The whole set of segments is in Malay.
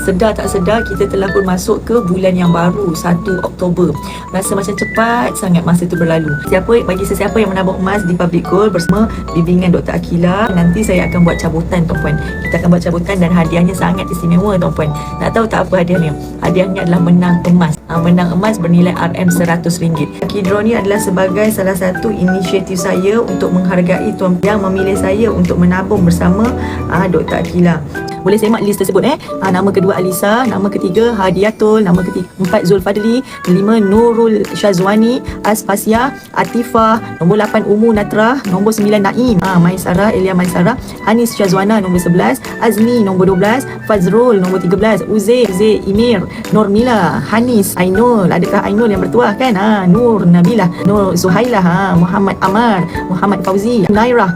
Sedar tak sedar kita telah pun masuk ke bulan yang baru, 1 Oktober. Rasa macam cepat sangat masa tu berlalu. Bagi sesiapa yang menabung emas di Public Gold bersama bimbingan Dr. Akila, nanti saya akan buat cabutan tuan-puan. Kita akan buat cabutan dan hadiahnya sangat istimewa tuan-puan. Nak tahu tak apa hadiahnya? Hadiahnya adalah menang emas. Menang emas bernilai RM100. Lucky Draw ni adalah sebagai salah satu inisiatif saya untuk menghargai tuan yang memilih saya untuk menabung bersama Dr. Akila. Boleh semak list tersebut Nama kedua Alisa, nama ketiga Hadiatul, nama keempat Zulfadli, 5 Nurul Syazwani, Asfasia, Atifah, nombor 8 Umu Natra, nombor 9 Naim, Maisara, Elia Maisara, Hanis Syazwana, nombor 11, Azmi, nombor 12, Fazrul, nombor 13, Uzair, Imir, Nurmila, Hanis, Ainul, adakah Ainul yang bertuah kan? Nur Nabilah, Nur Zuhailah, Muhammad Amar, Muhammad Fauzi, Nairah,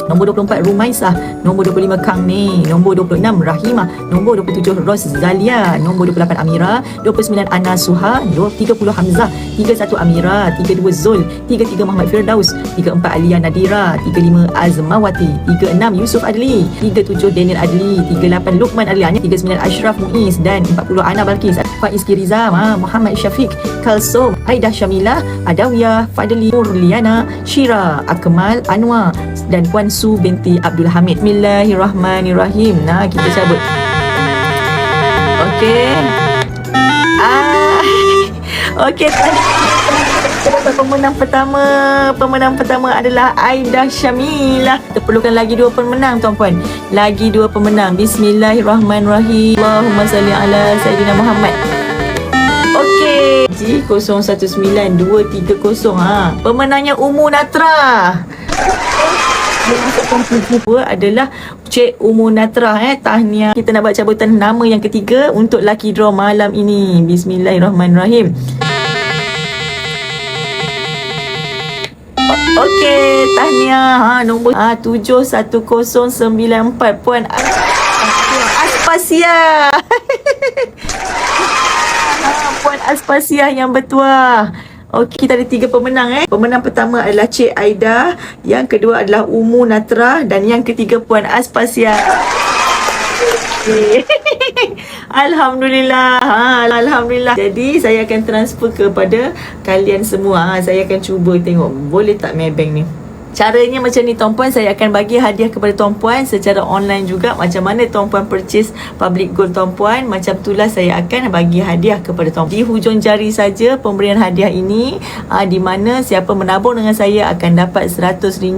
nombor 24 Rumaisah, nombor 25 Kang Ni, nombor 26 Rahimah, nombor 27 Ros Zalia, nombor 28 Amira, 29 Ana Suha, 30 Hamzah, 31 Amira, 32 Zul, 33 Muhammad Firdaus, 34 Alia Nadira, 35 Azmawati, 36 Yusuf Adli, 37 Daniel Adli, 38 Luqman Adli, 39 Ashraf Muiz dan 40 Ana Balkis, Faiz Kiriza, Muhammad Syafiq, Kalsom, Aidah Syamila, Adawiyah, Fadli, Nurliana, Syira, Akmal Anwar dan Puan Su binti Abdul Hamid. Bismillahirrahmanirrahim. Kita cabut. Okey. Okey. Pemenang pertama adalah Aidah Syamila. Kita perlukan lagi 2 pemenang tuan-puan. Lagi 2 pemenang. Bismillahirrahmanirrahim. Allahumma salli ala Sayyidina Muhammad. Okey. G019230. Pemenangnya Umu Natra. Adalah Cik Umu Natra. Tahniah. Kita nak buat cabutan nama yang ketiga untuk lucky draw malam ini. Bismillahirrahmanirrahim. Okey, tahniah. Nombor 71094 Puan Aspasia. Puan Aspasia yang bertuah. Okey, kita ada 3 pemenang Pemenang pertama adalah Cik Aida, yang kedua adalah Umu Natra dan yang ketiga Puan Aspasia. Okay. Alhamdulillah. Alhamdulillah. Jadi saya akan transfer kepada kalian semua. Saya akan cuba tengok boleh tak Maybank ni. Caranya macam ni tuan-puan, saya akan bagi hadiah kepada tuan-puan secara online juga. Macam mana tuan-puan purchase Public Gold tuan-puan, macam itulah saya akan bagi hadiah kepada tuan-puan. Di hujung jari saja pemberian hadiah ini, di mana siapa menabung dengan saya akan dapat RM100 di